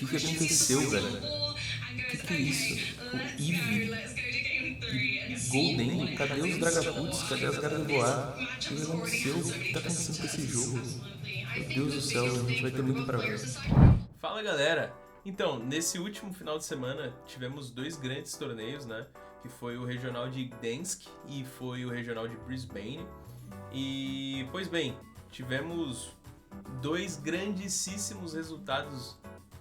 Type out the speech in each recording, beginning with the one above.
que aconteceu, velho? Que é isso? O Eve e Golden, cadê os Dragapults? Cadê as Gardevoir? O que aconteceu? O que tá acontecendo com esse jogo? Meu Deus do céu, a gente vai ter muito pra ver. Fala galera! Então, nesse último final de semana tivemos dois grandes torneios, né? Que foi o regional de Gdansk e foi o regional de Brisbane. E, pois bem, tivemos dois grandíssimos resultados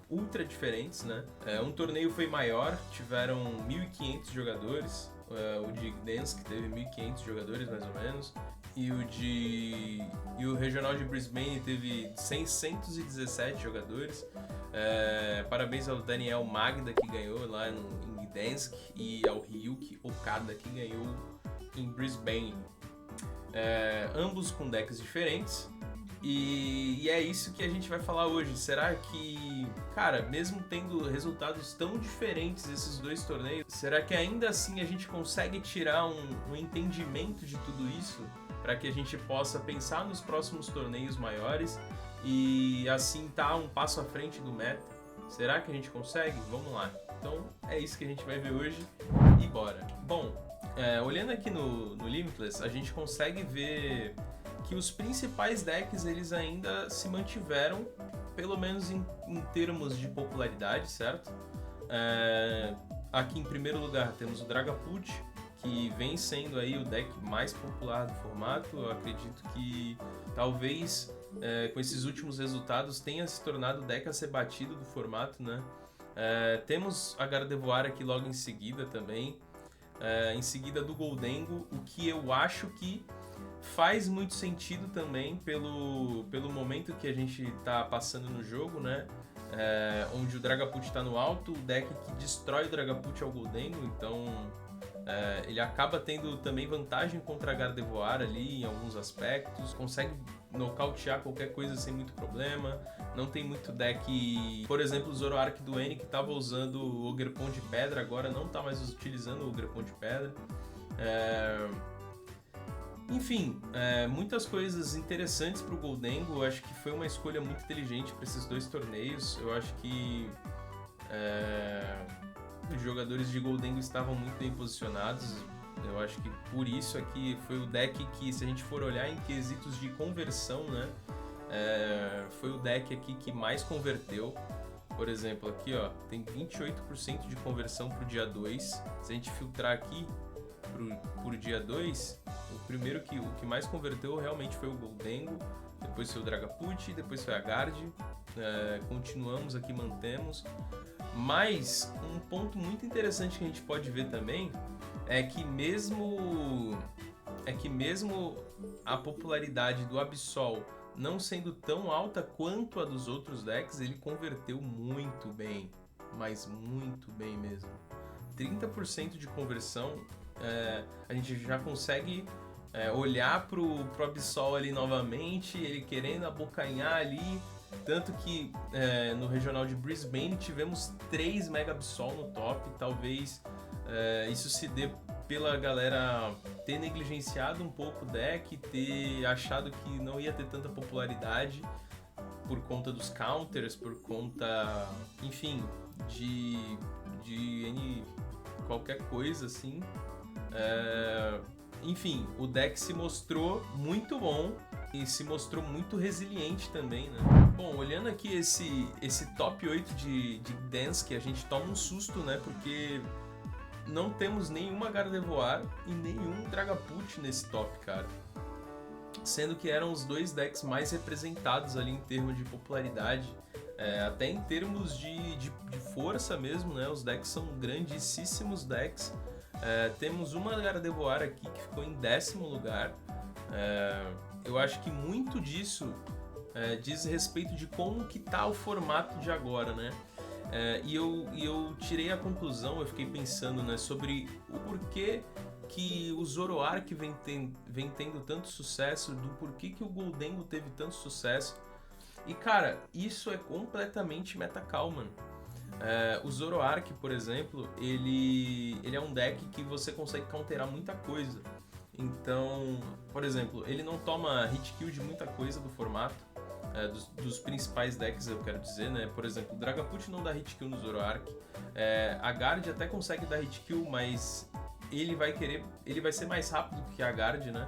ultra diferentes, né? Um torneio foi maior, tiveram 1.500 jogadores. O de Gdansk teve 1.500 jogadores mais ou menos. E o regional de Brisbane teve 617 jogadores. Parabéns ao Daniel Magda que ganhou lá em Gdansk e ao Ryuki Okada que ganhou em Brisbane. Ambos com decks diferentes. E é isso que a gente vai falar hoje. Será que, cara, mesmo tendo resultados tão diferentes esses dois torneios, será que ainda assim a gente consegue tirar um entendimento de tudo isso para que a gente possa pensar nos próximos torneios maiores e assim tá um passo à frente do meta? Será que a gente consegue? Vamos lá. Então é isso que a gente vai ver hoje e bora. Bom, olhando aqui no Limitless, a gente consegue ver que os principais decks eles ainda se mantiveram, pelo menos em termos de popularidade, certo? Aqui em primeiro lugar temos o Dragapult, que vem sendo aí o deck mais popular do formato. Eu acredito que talvez com esses últimos resultados tenha se tornado o deck a ser batido do formato, né? Temos a Gardevoir aqui logo em seguida também, em seguida do Goldengo, o que eu acho que faz muito sentido também pelo momento que a gente está passando no jogo, né? Onde o Dragapult está no alto, o deck que destrói o Dragapult é o Goldengo, então ele acaba tendo também vantagem contra a Gardevoir ali em alguns aspectos, consegue nocautear qualquer coisa sem muito problema, não tem muito deck, por exemplo, o Zoroark do N que estava usando o Ogerpon de Pedra, agora não está mais utilizando o Ogerpon de Pedra. Enfim, muitas coisas interessantes para o Goldengo. Eu acho que foi uma escolha muito inteligente para esses dois torneios. Eu acho que os jogadores de Goldengo estavam muito bem posicionados. Eu acho que por isso aqui foi o deck que, se a gente for olhar em quesitos de conversão, né, foi o deck aqui que mais converteu. Por exemplo, aqui ó, tem 28% de conversão para o dia 2. Se a gente filtrar aqui por dia 2, o que mais converteu realmente foi o Goldengo, depois foi o Dragapult, depois foi a Guard. Continuamos aqui, mantemos. Mas um ponto muito interessante que a gente pode ver também é que mesmo a popularidade do Absol não sendo tão alta quanto a dos outros decks, ele converteu muito bem, mas muito bem mesmo. 30% de conversão, a gente já consegue olhar pro Absol ali novamente, ele querendo abocanhar ali, tanto que no regional de Brisbane tivemos 3 Mega Absol no top. Talvez isso se dê pela galera ter negligenciado um pouco o deck, ter achado que não ia ter tanta popularidade por conta dos counters, por conta, enfim, de N qualquer coisa assim. Enfim, o deck se mostrou muito bom e se mostrou muito resiliente também, né? Bom, olhando aqui esse top 8 de Gdansk, a gente toma um susto, né? Porque não temos nenhuma Gardevoir e nenhum Dragapult nesse top, cara. Sendo que eram os dois decks mais representados ali em termos de popularidade, até em termos de força mesmo, né? Os decks são grandíssimos decks. Temos uma Gardevoir aqui que ficou em 10º lugar. Eu acho que muito disso diz respeito de como que tá o formato de agora, né? E eu tirei a conclusão, eu fiquei pensando, né, sobre o porquê que o Zoroark vem tendo tanto sucesso, do porquê que o Goldengo teve tanto sucesso. E cara, isso é completamente metacall, mano. O Zoroark, por exemplo, ele é um deck que você consegue counterar muita coisa. Então, por exemplo, ele não toma hit kill de muita coisa do formato. dos principais decks, eu quero dizer, né? Por exemplo, o Dragapult não dá hit kill no Zoroark. A Guard até consegue dar hit kill, mas ele vai ser mais rápido que a Guard, né?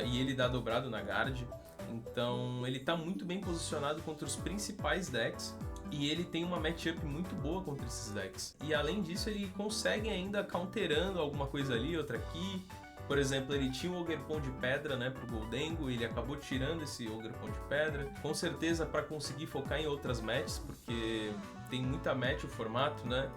E ele dá dobrado na Guard. Então ele tá muito bem posicionado contra os principais decks. E ele tem uma matchup muito boa contra esses decks. E além disso, ele consegue ainda counterando alguma coisa ali, outra aqui. Por exemplo, ele tinha um Ogerpon de pedra, né, pro Gholdengo, ele acabou tirando esse Ogerpon de pedra. Com certeza para conseguir focar em outras matches, porque tem muita match o formato, né.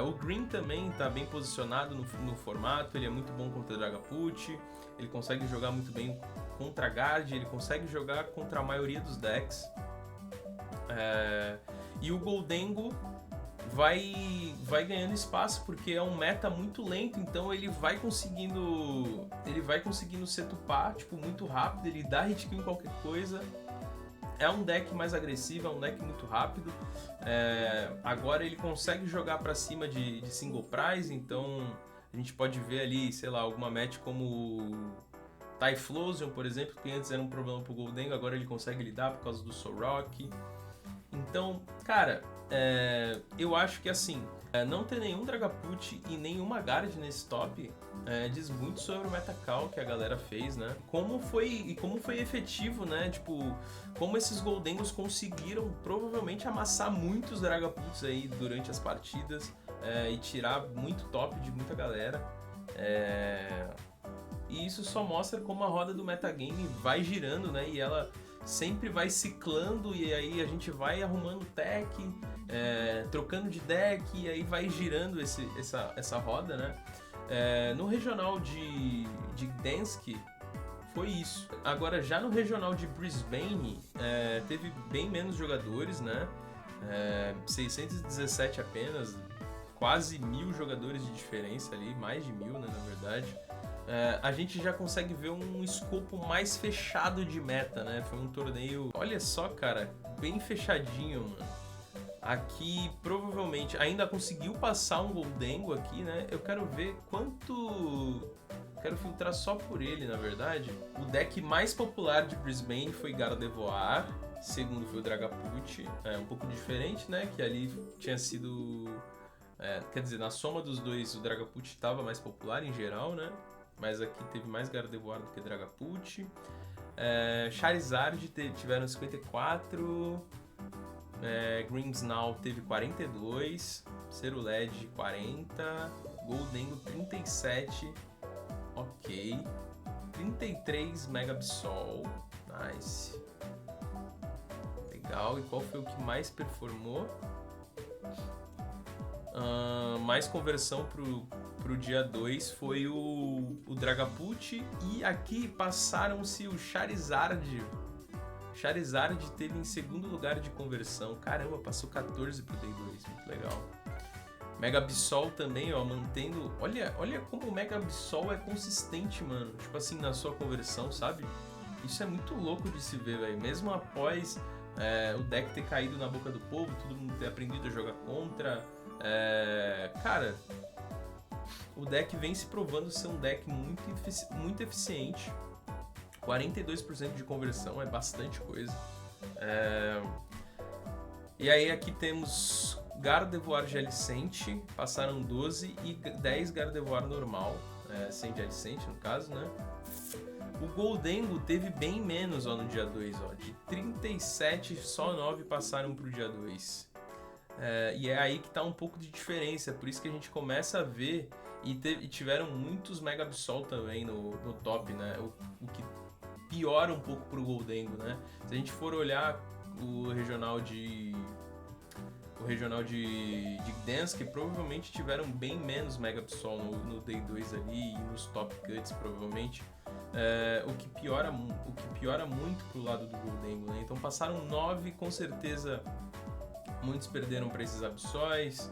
O Green também está bem posicionado no formato, ele é muito bom contra Dragapult, ele consegue jogar muito bem contra a Guard, ele consegue jogar contra a maioria dos decks. E o Gholdengo vai ganhando espaço porque é um meta muito lento, então ele vai conseguindo setupar tipo, muito rápido, ele dá hit kill em qualquer coisa. É um deck mais agressivo, é um deck muito rápido. Agora ele consegue jogar pra cima de single prize, então a gente pode ver ali, sei lá, alguma match como Typhlosion, por exemplo, que antes era um problema pro Gholdengo, agora ele consegue lidar por causa do Solrock. Então, cara, eu acho que assim, não ter nenhum Dragapult e nenhuma Guard nesse top diz muito sobre o metacall que a galera fez, né? Como foi efetivo, né? Tipo, como esses Gholdengos conseguiram provavelmente amassar muitos Dragapults aí durante as partidas e tirar muito top de muita galera. E isso só mostra como a roda do metagame vai girando, né? E ela sempre vai ciclando e aí a gente vai arrumando tech, trocando de deck e aí vai girando essa roda, né? No regional de Gdansk foi isso. Agora já no regional de Brisbane teve bem menos jogadores, né? 617 apenas, quase 1000 jogadores de diferença ali, mais de 1000, né, na verdade. A gente já consegue ver um escopo mais fechado de meta, né? Foi um torneio, olha só, cara, bem fechadinho, mano. Aqui, provavelmente, ainda conseguiu passar um Gholdengo aqui, né? Eu quero ver quanto... Quero filtrar só por ele, na verdade. O deck mais popular de Brisbane foi Gardevoir. Segundo foi o Dragapult. Um pouco diferente, né? Que ali tinha sido... quer dizer, na soma dos dois, o Dragapult estava mais popular em geral, né? Mas aqui teve mais Gardevoir do que Dragapult. Charizard tiveram 54. Grimmsnarl teve 42. Cerulege 40. Gholdengo 37. Ok. 33 Megabsol. Nice. Legal. E qual foi o que mais performou? Mais conversão pro dia 2 foi o Dragapult. E aqui passaram-se o Charizard. Charizard teve em segundo lugar de conversão. Caramba, passou 14 pro Day 2. Muito legal. Megabsol também, ó, mantendo... Olha como o Megabsol é consistente, mano. Tipo assim, na sua conversão, sabe? Isso é muito louco de se ver, velho. Mesmo após o deck ter caído na boca do povo, todo mundo ter aprendido a jogar contra... cara, o deck vem se provando ser um deck muito eficiente. 42% de conversão é bastante coisa. E aí aqui temos Gardevoir de Alicente, passaram 12 e 10 Gardevoir normal, sem de Alicente no caso, né? O Gholdengo teve bem menos no dia 2, ó, de 37, só 9 passaram pro dia 2. E é aí que tá um pouco de diferença, por isso que a gente começa a ver, e tiveram muitos Megabsol também no top, né? O que piora um pouco pro Gholdengo, né? Se a gente for olhar o regional de Gdansk, provavelmente tiveram bem menos Megabsol no Day 2 ali e nos Top Cuts, provavelmente. O que piora muito pro lado do Gholdengo, né? Então passaram 9, com certeza muitos perderam para esses Absols.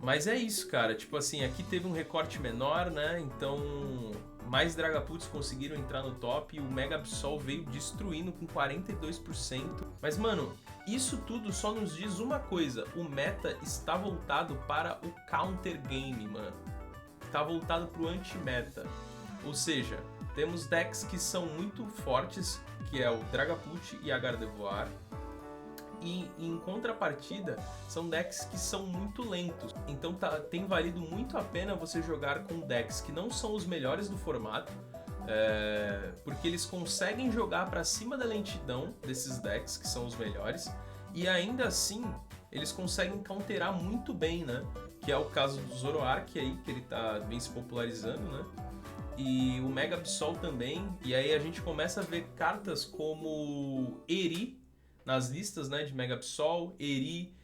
Mas é isso, cara. Tipo assim, aqui teve um recorte menor, né? Então mais Dragapults conseguiram entrar no top e o Megabsol veio destruindo com 42%. Mas, mano, isso tudo só nos diz uma coisa. O meta está voltado para o counter game, mano. Está voltado pro anti-meta. Ou seja, temos decks que são muito fortes, que é o Dragapult e a Gardevoir. E em contrapartida, são decks que são muito lentos. Então tem valido muito a pena você jogar com decks que não são os melhores do formato, porque eles conseguem jogar para cima da lentidão desses decks que são os melhores, e ainda assim eles conseguem counterar muito bem, né? Que é o caso do Zoroark aí, que ele vem se popularizando, né? E o Mega Absol também. E aí a gente começa a ver cartas como Eri nas listas, né, de Mega Absol, Eri,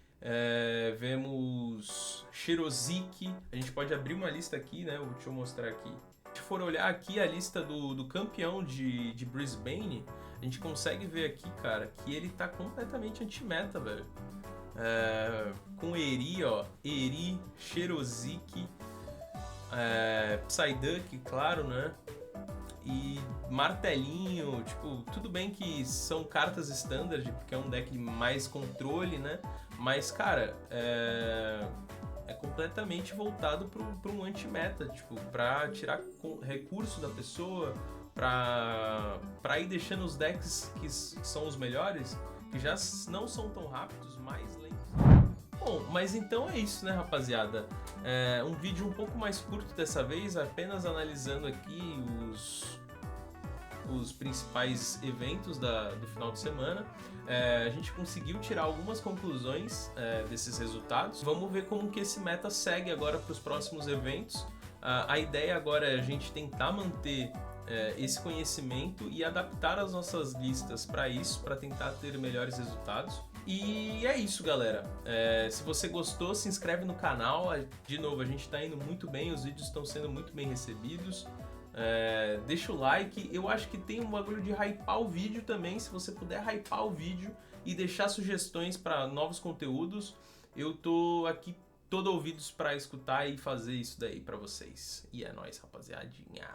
vemos Shirozik. A gente pode abrir uma lista aqui, né? Deixa eu mostrar aqui. Se for olhar aqui a lista do campeão de Brisbane, a gente consegue ver aqui, cara, que ele tá completamente anti-meta, velho. Com Eri, ó, Eri, Shirozik, Psyduck, claro, né? E martelinho, tipo, tudo bem que são cartas standard, porque é um deck de mais controle, né? Mas, cara, é completamente voltado para um anti-meta, tipo, pra tirar recurso da pessoa, pra ir deixando os decks que são os melhores, que já não são tão rápidos, mais lentos. Bom, mas então é isso, né, rapaziada? Um vídeo um pouco mais curto dessa vez, apenas analisando aqui os principais eventos do final de semana. A gente conseguiu tirar algumas conclusões desses resultados. Vamos ver como que esse meta segue agora para os próximos eventos. A ideia agora é a gente tentar manter esse conhecimento e adaptar as nossas listas para isso, para tentar ter melhores resultados. E é isso, galera. Se você gostou, se inscreve no canal. De novo, a gente está indo muito bem, os vídeos estão sendo muito bem recebidos. Deixa o like. Eu acho que tem um bagulho de hypar o vídeo também. Se você puder hypar o vídeo e deixar sugestões para novos conteúdos, eu tô aqui todo ouvidos para escutar e fazer isso daí para vocês. E é nóis, rapaziadinha.